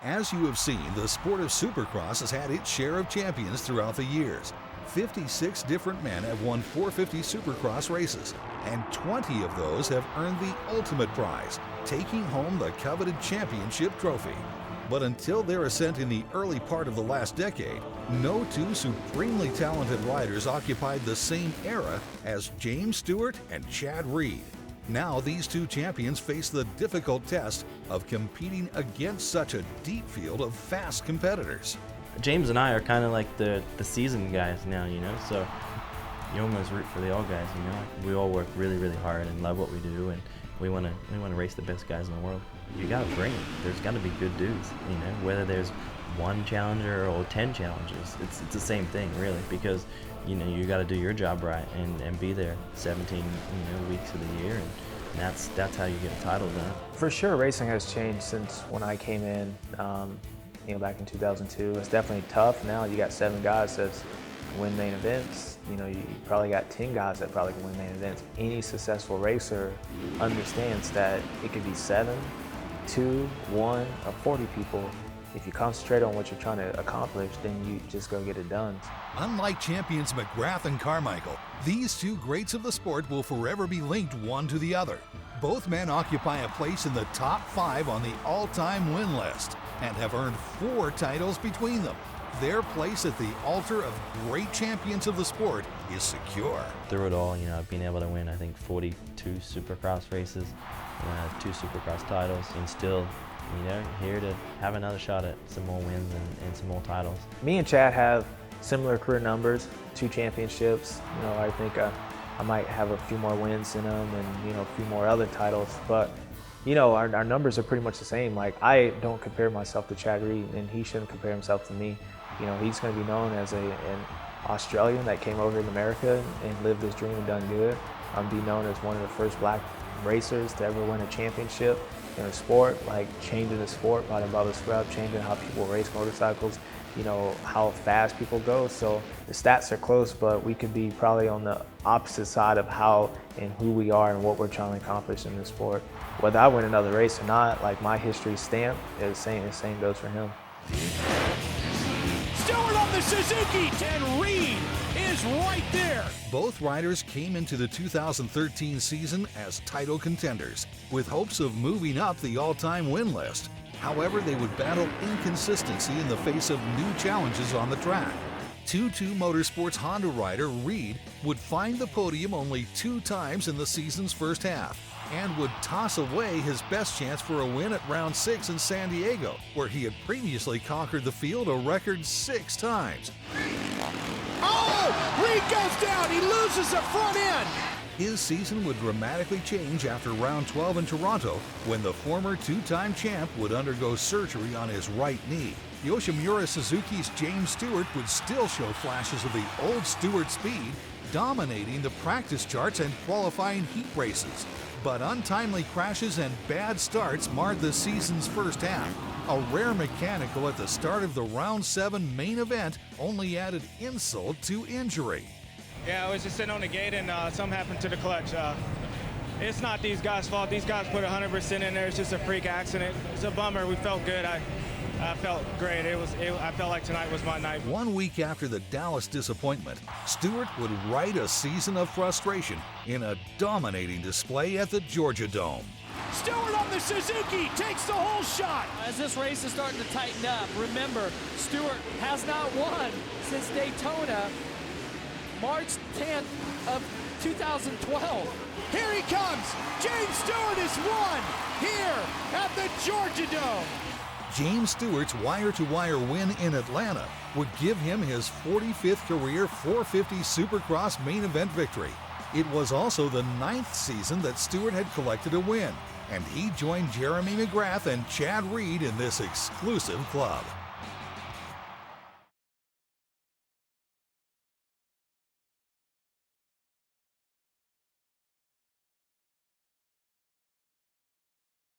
As you have seen, the sport of Supercross has had its share of champions throughout the years. 56 different men have won 450 Supercross races, and 20 of those have earned the ultimate prize, taking home the coveted championship trophy. But until their ascent in the early part of the last decade, no two supremely talented riders occupied the same era as James Stewart and Chad Reed. Now these two champions face the difficult test of competing against such a deep field of fast competitors. James and I are kind of like the seasoned guys now, so you almost root for the old guys, We all work really, really hard and love what we do, and we want to race the best guys in the world. You got to bring it. There's got to be good dudes, whether there's one challenger or 10 challengers. It's the same thing, really, because you got to do your job right and be there 17 weeks of the year, and that's how you get a title done. For sure, racing has changed since when I came in, back in 2002. It's definitely tough. Now you got 7 guys that win main events. You probably got 10 guys that probably can win main events. Any successful racer understands that it could be 7, 2, 1, or 40 people. If you concentrate on what you're trying to accomplish, then you just go get it done. Unlike champions McGrath and Carmichael, these two greats of the sport will forever be linked one to the other. Both men occupy a place in the top 5 on the all-time win list and have earned 4 titles between them. Their place at the altar of great champions of the sport is secure. Through it all, I've been able to win, I think, 42 Supercross races, 2 Supercross titles, and still, here to have another shot at some more wins and some more titles. Me and Chad have similar career numbers, 2 championships. I think I might have a few more wins in them and, a few more other titles, but our numbers are pretty much the same. Like, I don't compare myself to Chad Reed, and he shouldn't compare himself to me. He's going to be known as an Australian that came over to America and lived his dream and done good. Be known as one of the first black racers to ever win a championship in a sport, like changing the sport by above the scrub, changing how people race motorcycles, how fast people go. So the stats are close, but we could be probably on the opposite side of how and who we are and what we're trying to accomplish in the sport. Whether I win another race or not, like, my history stamp is the same goes for him. Stewart on the Suzuki, and Reed is right there. Both riders came into the 2013 season as title contenders, with hopes of moving up the all-time win list. However, they would battle inconsistency in the face of new challenges on the track. 2-2 Motorsports Honda rider Reed would find the podium only 2 times in the season's first half, and would toss away his best chance for a win at round 6 in San Diego, where he had previously conquered the field a record 6 times. Oh! Reed goes down, he loses the front end! His season would dramatically change after round 12 in Toronto, when the former 2-time champ would undergo surgery on his right knee. Yoshimura Suzuki's James Stewart would still show flashes of the old Stewart speed, dominating the practice charts and qualifying heat races. But untimely crashes and bad starts marred the season's first half. A rare mechanical at the start of the round 7 main event only added insult to injury. Yeah, I was just sitting on the gate and something happened to the clutch. It's not these guys' fault. These guys put 100% in there. It's just a freak accident. It's a bummer. We felt good. I felt great. I felt like tonight was my night. 1 week after the Dallas disappointment, Stewart would write a season of frustration in a dominating display at the Georgia Dome. Stewart on the Suzuki takes the whole shot. As this race is starting to tighten up, remember, Stewart has not won since Daytona, March 10th of 2012. Here he comes. James Stewart has won here at the Georgia Dome. James Stewart's wire-to-wire win in Atlanta would give him his 45th career 450 Supercross main event victory. It was also the 9th season that Stewart had collected a win, and he joined Jeremy McGrath and Chad Reed in this exclusive club.